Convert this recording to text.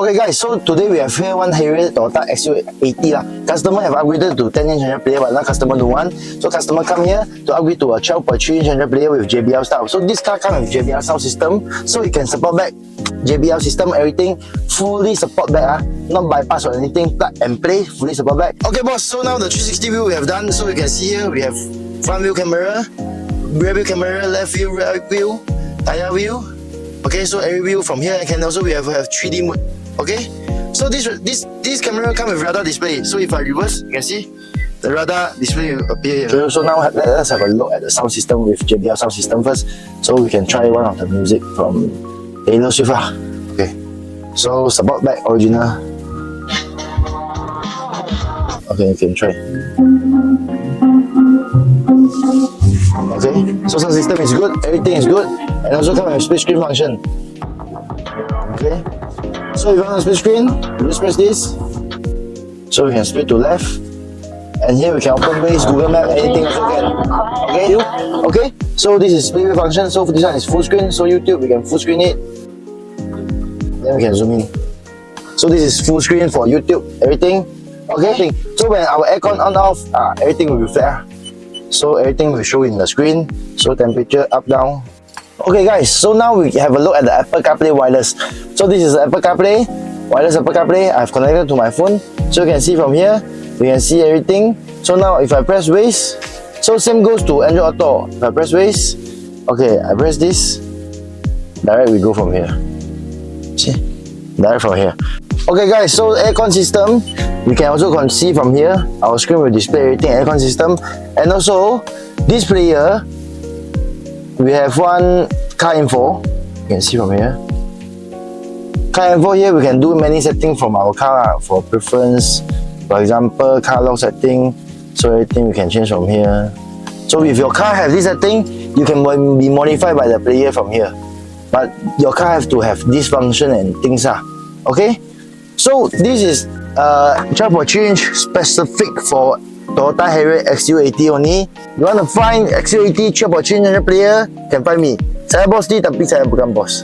Okay guys, so today we have here one Harrier Toyota XU80 lah. Customer have upgraded to 10-inch 100 player, but now customer don't want. So customer come here to upgrade to a 12.3-inch 100 player with JBL style. So this car comes with JBL sound system, so it can support back JBL system, everything fully support back, not bypass or anything, plug and play, fully support back. Okay boss, so now the 360 view we have done, so you can see here we have front view camera, rear view camera, left view, right view, tire view. Okay, so every view from here, and can also we have 3D mode. Okay, so this camera comes with radar display. So if I reverse, you can see the radar display will appear here. So now let us have a look at the sound system with JBL sound system first. So we can try one of the music from Taylor Swift. Okay, so support back original. Okay, you can try. Okay, so sound system is good, everything is good, and also comes with split screen function. Okay, so if you want a split screen, you just press this. So we can split to left, and here we can open Waze, Google Map, anything also can. Okay, okay. So this is split view function. So this one is full screen. So YouTube we can full screen it. Then we can zoom in. So this is full screen for YouTube, everything. Okay. So when our aircon on off, everything will be flat. So everything will show in the screen. So temperature up, down. Okay guys, so now we have a look at the Apple CarPlay wireless. So this is Apple CarPlay, wireless Apple CarPlay. I've connected to my phone. So you can see from here, we can see everything. So now if I press Waze, so same goes to Android Auto. If I press Waze, okay, I press this, direct we go from here. See, direct from here. Okay guys, so aircon system, we can also see from here, our screen will display everything, aircon system. And also, this player, we have one car info, you can see from here. Car info here, we can do many settings from our car for preference. For example, car lock setting, so everything we can change from here. So if your car has this setting, you can be modified by the player from here. But your car have to have this function and things. Okay? So this is 12.3-inch specific for Toyota Harrier XU80 only. You want to find XU80 12.3-inch player, can find me. Saya bos ni tapi saya bukan bos.